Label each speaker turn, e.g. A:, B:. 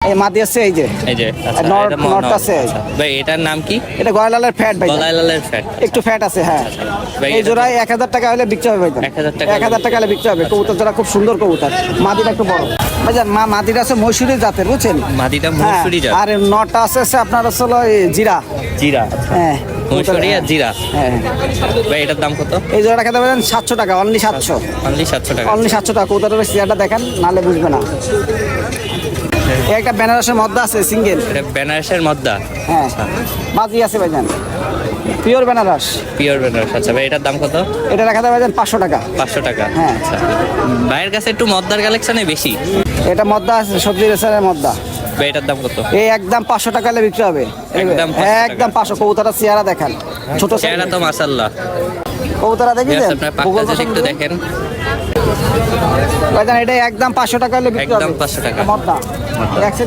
A: এই মাদি আছে এই যে
B: আচ্ছা,
A: নর
B: এটা
A: নরটা আছে
B: আচ্ছা। ভাই এটার নাম কি?
A: এটা গয়লালের ফ্যাট ভাই
B: গলায় লালের ফ্যাট।
A: একটু ফ্যাট আছে হ্যাঁ
B: ভাই
A: এই
B: এটা
A: জোড়ায় 1000 টাকা হলে বিক্রি হবে ভাই
B: 1000 টাকা
A: 1000 টাকা হলে বিক্রি হবে কবুতর জোড়া খুব সুন্দর কবুতর মাদিটা একটু বড় ভাইজান মাদিটা আছে মৈশুরি জাতের বুঝছেন
B: মাদিটা
A: হ্যাঁ,
B: মৌসুরি জাত।
A: আর নটা আছে আপনার আসলে জিরা
B: জিরা।
A: হ্যাঁ
B: মৌসুরি আর জিরা।
A: হ্যাঁ
B: ভাই এটার দাম কত?
A: এই জোড়াটা খেতে পারেন 700 টাকা অনলি 700
B: অনলি 700 টাকা।
A: অনলি 700 টাকা কবুতরের চেয়ারটা দেখেন নালে বুঝবে না এই একটা বেনারসের মধ্যে আছে সিঙ্গেল
B: এটা বেনারসের মদ্দা।
A: হ্যাঁ মাঝি আছে ভাইজান পিওর বেনারস
B: পিওর বেনারস। আচ্ছা ভাই এটার দাম কত?
A: এটা রাখা যাবে 500 টাকা
B: 500 টাকা।
A: হ্যাঁ।
B: আচ্ছা ভাইয়ের কাছে একটু মদ্দার কালেকশনে বেশি।
A: এটা মদ্দা আছে সবজি রেসারের মদ্দা
B: ভাই এটার দাম কত?
A: এই একদম 500 টাকা হলে বিক্রি হবে
B: একদম 500
A: হ্যাঁ
B: টাকা।
A: একদম 500 কবুতরের চেহারা দেখেন ছোট
B: চেহারা তো মাশাআল্লাহ।
A: কবুতরা দেখেছেন
B: আপনার পাকটা যদি একটু দেখেন।
A: ভাইজান এটা একদম 500 টাকা হলে বিক্রি হবে
B: একদম 500 টাকা।
A: মদ্দা এক set